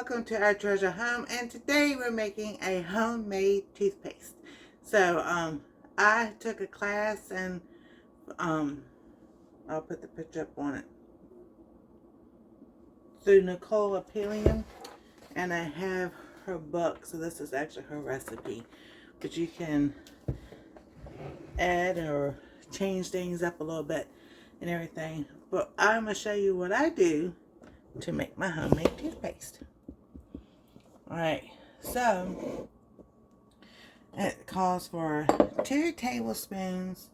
welcome to our treasure home, and today we're making a homemade toothpaste. So I took a class, and I'll put the picture up on it, through Nicole Apelian, and I have her book, so this is actually her recipe, but you can add or change things up a little bit and everything. But I'm going to show you what I do to make my homemade toothpaste. Alright, so it calls for 2 tablespoons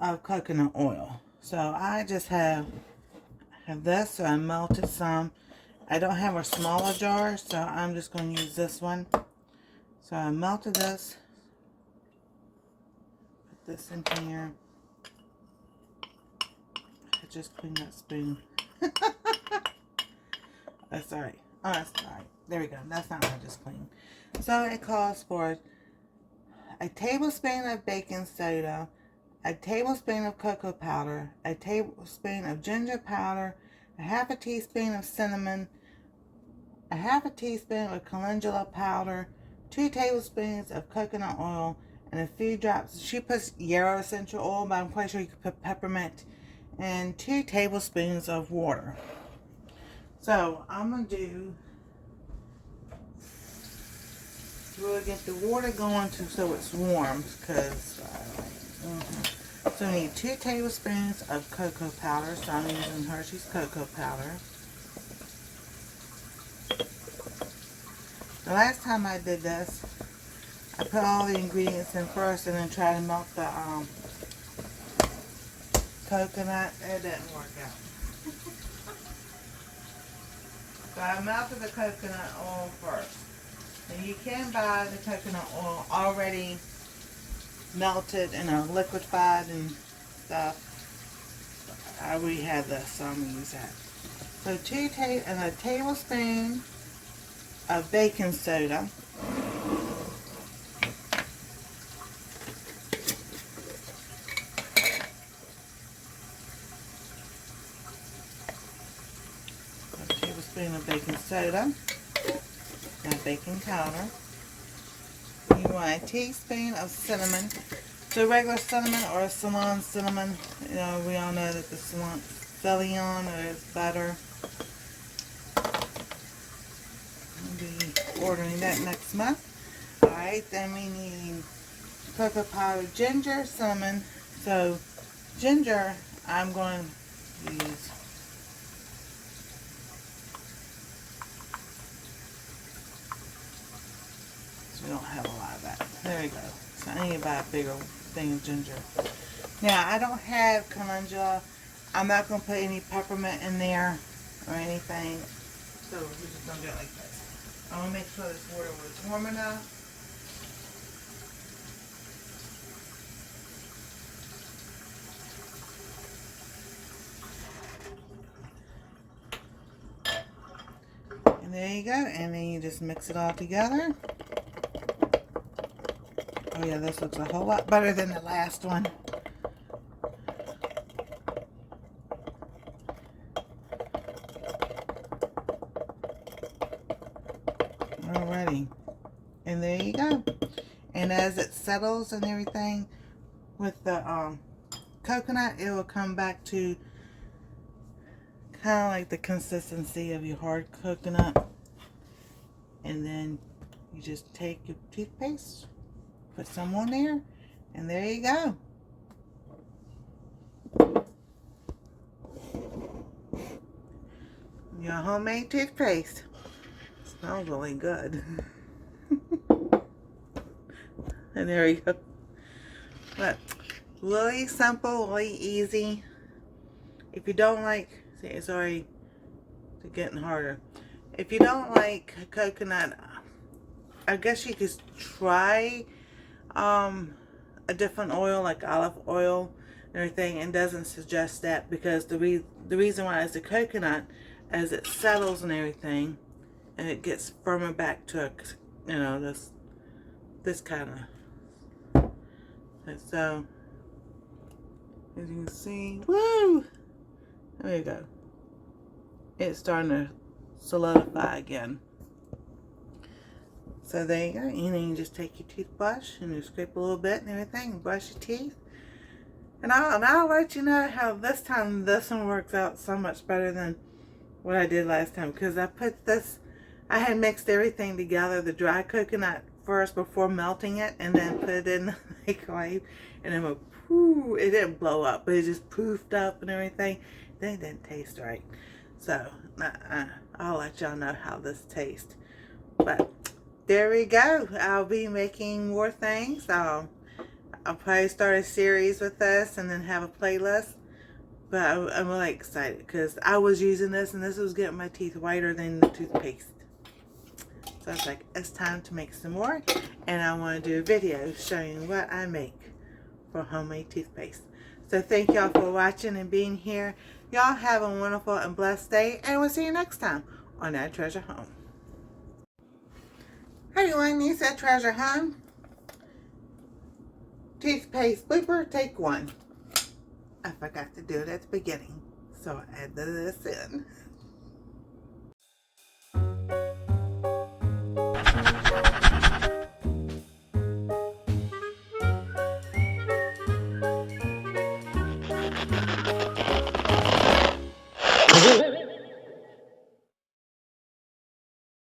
of coconut oil. So I just have this, so I melted some. I don't have a smaller jar, so I'm just going to use this one. So I melted this, put this in here. I just cleaned that spoon. That's alright. Oh, that's alright. There we go. That's not what I just cleaned. So it calls for a tablespoon of baking soda, a tablespoon of cocoa powder, a tablespoon of ginger powder, a half a teaspoon of cinnamon, a half a teaspoon of calendula powder, 2 tablespoons of coconut oil, and a few drops. She puts yarrow essential oil, but I'm quite sure you could put peppermint, and 2 tablespoons of water. So I'm going to we'll get the water going so it's warm, because so we need 2 tablespoons of cocoa powder. So I'm using Hershey's cocoa powder. The last time I did this, I put all the ingredients in first and then try to melt the coconut. It didn't work out. So I melted the coconut oil first. And you can buy the coconut oil already melted and liquefied and stuff. I already had this, so I'm going to use that. So a tablespoon of baking soda. A tablespoon of baking soda. Now baking powder. You want a teaspoon of cinnamon. So regular cinnamon or Ceylon cinnamon. You know, we all know that the Ceylon is better. I'll be ordering that next month. Alright, then we need cocoa powder, ginger, cinnamon. So ginger, I'm going to use we don't have a lot of that. There we go. So I need to buy a bigger thing of ginger. Now, I don't have calendula. I'm not going to put any peppermint in there or anything. So we're just going to do it like this. I want to make sure this water was warm enough. And there you go. And then you just mix it all together. Oh yeah, this looks a whole lot better than the last one. Alrighty. And there you go. And as it settles and everything with the coconut, it will come back to kind of like the consistency of your hard coconut. And then you just take your toothpaste, put some on there, and there you go. Your homemade toothpaste. Smells really good. And there you go. But really simple, really easy. If you don't like, see, it's already getting harder. If you don't like coconut, I guess you could try a different oil like olive oil and everything, and doesn't suggest that, because the reason why is the coconut, as it settles and everything, and it gets firmer back to, you know, this kind of. And so as you can see, woo, there you go. It's starting to solidify again. So there you go. You know, you just take your toothbrush and you scrape a little bit and everything and brush your teeth. And I'll let you know how this time this one works out so much better than what I did last time. Because I had mixed everything together, the dry coconut first before melting it, and then put it in the microwave. And then it didn't blow up, but it just poofed up and everything. Then it didn't taste right. So I'll let y'all know how this tastes. But there we go. I'll be making more things. I'll probably start a series with this and then have a playlist. But I'm really excited because I was using this and this was getting my teeth whiter than the toothpaste. So I was like, it's time to make some more. And I want to do a video showing what I make for homemade toothpaste. So thank y'all for watching and being here. Y'all have a wonderful and blessed day. And we'll see you next time on That Treasure Home. How do you want these at Treasure Home? Toothpaste blooper, take 1. I forgot to do it at the beginning, so I added this in.